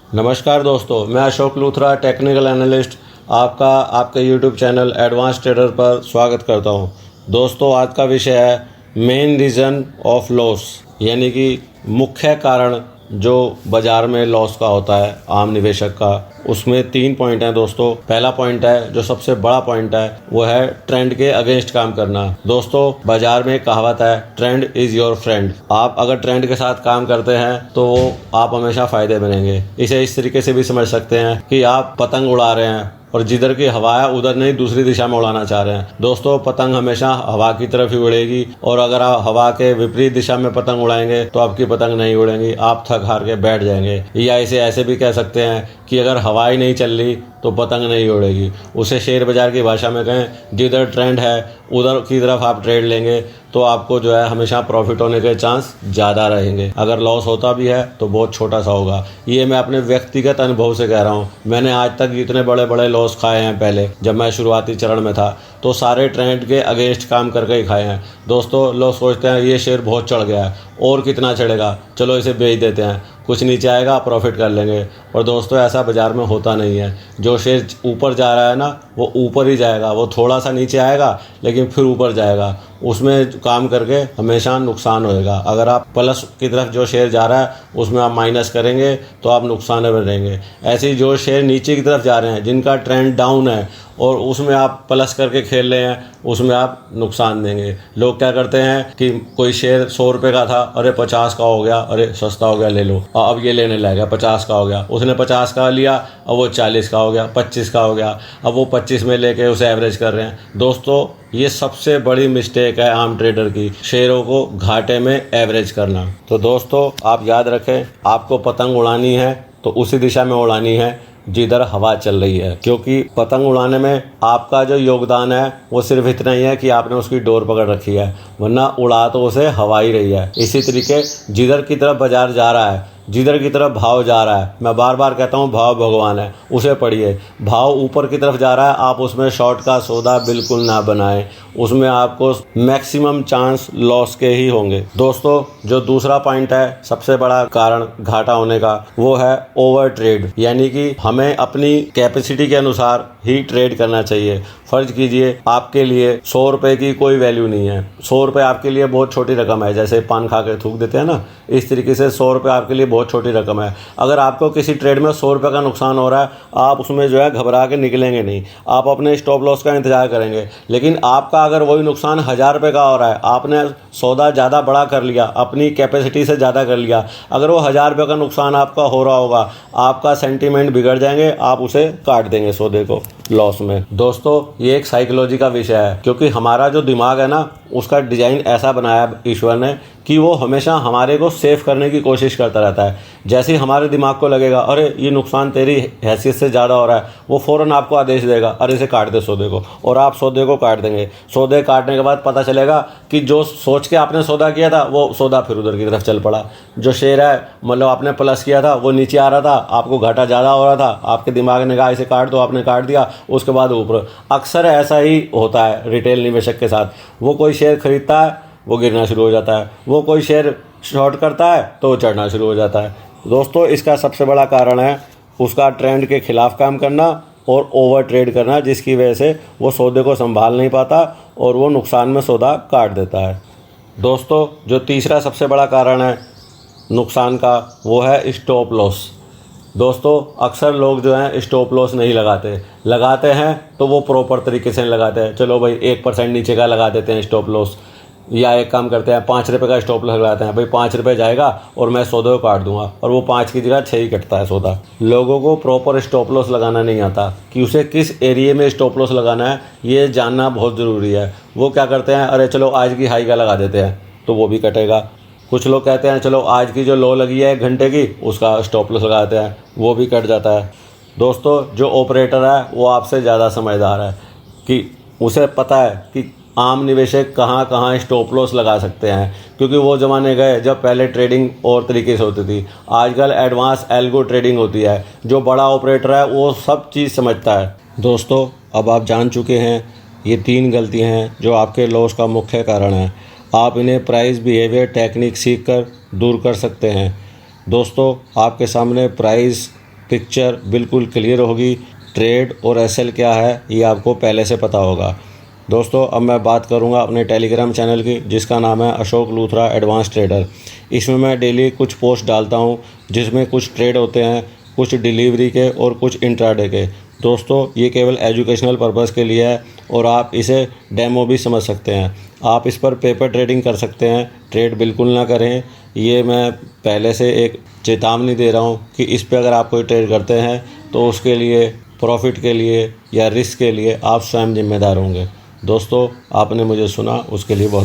नमस्कार दोस्तों, मैं अशोक लूथरा टेक्निकल एनालिस्ट आपका आपके यूट्यूब चैनल एडवांस ट्रेडर पर स्वागत करता हूं। दोस्तों, आज का विषय है मेन रीज़न ऑफ लॉस, यानी कि मुख्य कारण जो बाज़ार में लॉस का होता है आम निवेशक का। उसमें 3 पॉइंट हैं दोस्तों। पहला पॉइंट है, जो सबसे बड़ा पॉइंट है, वो है ट्रेंड के अगेंस्ट काम करना। दोस्तों, बाजार में एक कहावत है, ट्रेंड इज़ योर फ्रेंड। आप अगर ट्रेंड के साथ काम करते हैं तो आप हमेशा फ़ायदे में रहेंगे। इसे इस तरीके से भी समझ सकते हैं कि आप पतंग उड़ा रहे हैं और जिधर की हवा है उधर नहीं, दूसरी दिशा में उड़ाना चाह रहे हैं। दोस्तों, पतंग हमेशा हवा की तरफ ही उड़ेगी, और अगर आप हवा के विपरीत दिशा में पतंग उड़ाएंगे तो आपकी पतंग नहीं उड़ेगी, आप थक हार के बैठ जाएंगे। या इसे ऐसे भी कह सकते हैं कि अगर हवा ही नहीं चल रही तो पतंग नहीं उड़ेगी। उसे शेयर बाजार की भाषा में कहें, जिधर ट्रेंड है उधर की तरफ आप ट्रेड लेंगे तो आपको जो है हमेशा प्रॉफिट होने के चांस ज़्यादा रहेंगे। अगर लॉस होता भी है तो बहुत छोटा सा होगा। ये मैं अपने व्यक्तिगत अनुभव से कह रहा हूँ। मैंने आज तक इतने बड़े बड़े लॉस खाए हैं। पहले जब मैं शुरुआती चरण में था तो सारे ट्रेंड के अगेंस्ट काम करके ही खाए हैं। दोस्तों, लोग सोचते हैं ये शेयर बहुत चढ़ गया है और कितना चढ़ेगा, चलो इसे बेच देते हैं, कुछ नीचे आएगा प्रॉफिट कर लेंगे। और दोस्तों, ऐसा बाज़ार में होता नहीं है। जो शेयर ऊपर जा रहा है ना, वो ऊपर ही जाएगा। वो थोड़ा सा नीचे आएगा लेकिन फिर ऊपर जाएगा। उसमें काम करके हमेशा नुकसान होएगा। अगर आप प्लस की तरफ जो शेयर जा रहा है उसमें आप माइनस करेंगे तो आप नुकसान में रहेंगे। ऐसे ही जो शेयर नीचे की तरफ जा रहे हैं, जिनका ट्रेंड डाउन है और उसमें आप प्लस करके खेल रहे हैं, उसमें आप नुकसान देंगे। लोग क्या करते हैं कि कोई शेयर 100 रुपये का था, अरे 50 का हो गया, अरे सस्ता हो गया ले लो, अब ये लेने लग गया, 50 का हो गया। उसने 50 का लिया, अब वो 40 का हो गया, 25 का हो गया, अब वो 25 में लेके उसे एवरेज कर रहे हैं। दोस्तों, ये सबसे बड़ी मिस्टेक है आम ट्रेडर की, शेयरों को घाटे में एवरेज करना। तो दोस्तों, आप याद रखें, आपको पतंग उड़ानी है तो उसी दिशा में उड़ानी है जिधर हवा चल रही है, क्योंकि पतंग उड़ाने में आपका जो योगदान है वो सिर्फ इतना ही है कि आपने उसकी डोर पकड़ रखी है, वरना उड़ा तो उसे हवा ही रही है। इसी तरीके जिधर की तरफ बाजार जा रहा है, जिधर की तरफ भाव जा रहा है, मैं बार बार कहता हूँ भाव भगवान है, उसे पढ़िए। भाव ऊपर की तरफ जा रहा है, आप उसमें शॉर्ट का सौदा बिल्कुल ना बनाएं। उसमें आपको मैक्सिमम चांस लॉस के ही होंगे। दोस्तों, जो दूसरा पॉइंट है सबसे बड़ा कारण घाटा होने का, वो है ओवर ट्रेड, यानी कि हमें अपनी कैपेसिटी के अनुसार ही ट्रेड करना चाहिए। फर्ज कीजिए आपके लिए 100 रुपये की कोई वैल्यू नहीं है। 100 रुपये आपके लिए बहुत छोटी रकम है, जैसे पान खा के थूक देते हैं ना, इस तरीके से 100 रुपये आपके लिए बहुत छोटी रकम है। अगर आपको किसी ट्रेड में 100 रुपये का नुकसान हो रहा है, आप उसमें जो है घबरा के निकलेंगे नहीं, आप अपने स्टॉप लॉस का इंतजार करेंगे। लेकिन आपका अगर वही नुकसान 1000 रुपये का हो रहा है, आपने सौदा ज़्यादा बड़ा कर लिया, अपनी कैपेसिटी से ज़्यादा कर लिया, अगर वो 1000 रुपये का नुकसान आपका हो रहा होगा, आपका सेंटीमेंट बिगड़ जाएंगे, आप उसे काट देंगे सौदे को लॉस में। दोस्तों, ये एक साइकोलॉजी का विषय है, क्योंकि हमारा जो दिमाग है ना, उसका डिज़ाइन ऐसा बनाया ईश्वर ने कि वो हमेशा हमारे को सेव करने की कोशिश करता रहता है। जैसे ही हमारे दिमाग को लगेगा अरे ये नुकसान तेरी हैसियत से ज़्यादा हो रहा है, वो फ़ौरन आपको आदेश देगा, अरे इसे काट दे सौदे को, और आप सौदे को काट देंगे। सौदे काटने के बाद पता चलेगा कि जो सोच के आपने सौदा किया था वो सौदा फिर उधर की तरफ चल पड़ा। जो शेयर है, मतलब आपने प्लस किया था, वो नीचे आ रहा था, आपको घाटा ज़्यादा हो रहा था, आपके दिमाग ने कहा इसे काट दो, आपने काट दिया, उसके बाद ऊपर। अक्सर ऐसा ही होता है रिटेल निवेशक के साथ। वो कोई शेयर खरीदता है, वो गिरना शुरू हो जाता है, वो कोई शेयर शॉर्ट करता है तो चढ़ना शुरू हो जाता है। दोस्तों, इसका सबसे बड़ा कारण है उसका ट्रेंड के खिलाफ काम करना और ओवर ट्रेड करना, जिसकी वजह से वो सौदे को संभाल नहीं पाता और वो नुकसान में सौदा काट देता है। दोस्तों, जो तीसरा सबसे बड़ा कारण है नुकसान का, वो है स्टॉप लॉस। दोस्तों, अक्सर लोग जो हैं स्टॉप लॉस नहीं लगाते हैं तो वो प्रॉपर तरीके से लगाते हैं। चलो भाई 1% नीचे का लगा देते हैं स्टॉप लॉस, या एक काम करते हैं 5 रुपये का स्टॉप लॉस लगाते हैं, भाई 5 रुपये जाएगा और मैं सौदे को काट दूंगा, और वो 5 की जगह 6 ही कटता है सौदा। लोगों को प्रॉपर स्टॉप लॉस लगाना नहीं आता कि उसे किस एरिया में स्टॉप लॉस लगाना है, ये जानना बहुत ज़रूरी है। वो क्या करते हैं, अरे चलो आज की हाई का लगा देते हैं तो वो भी कटेगा। कुछ लोग कहते हैं चलो आज की जो लो लगी है 1 घंटे की, उसका स्टॉप लॉस लगाते हैं, वो भी कट जाता है। दोस्तों, जो ऑपरेटर है वो आपसे ज़्यादा समझदार है कि उसे पता है कि आम निवेशक कहाँ कहाँ स्टॉप लॉस लगा सकते हैं, क्योंकि वो ज़माने गए जब पहले ट्रेडिंग और तरीके से होती थी। आजकल एडवांस एल्गो ट्रेडिंग होती है। जो बड़ा ऑपरेटर है वो सब चीज़ समझता है। दोस्तों, अब आप जान चुके हैं ये 3 गलतियाँ हैं जो आपके लॉस का मुख्य कारण है। आप इन्हें प्राइस बिहेवियर टेक्निक सीख कर दूर कर सकते हैं। दोस्तों, आपके सामने प्राइस पिक्चर बिल्कुल क्लियर होगी। ट्रेड और एसएल क्या है ये आपको पहले से पता होगा। दोस्तों अब मैं बात करूंगा अपने टेलीग्राम चैनल की, जिसका नाम है अशोक लूथरा एडवांस ट्रेडर। इसमें मैं डेली कुछ पोस्ट डालता हूं, जिसमें कुछ ट्रेड होते हैं, कुछ डिलीवरी के और कुछ इंट्राडे के। दोस्तों ये केवल एजुकेशनल पर्पज़ के लिए है और आप इसे डेमो भी समझ सकते हैं। आप इस पर पेपर ट्रेडिंग कर सकते हैं। ट्रेड बिल्कुल ना करें, ये मैं पहले से एक चेतावनी दे रहा हूँ कि इस पर अगर आप कोई ट्रेड करते हैं तो उसके लिए, प्रॉफिट के लिए या रिस्क के लिए आप स्वयं जिम्मेदार होंगे। दोस्तों आपने मुझे सुना, उसके लिए बहुत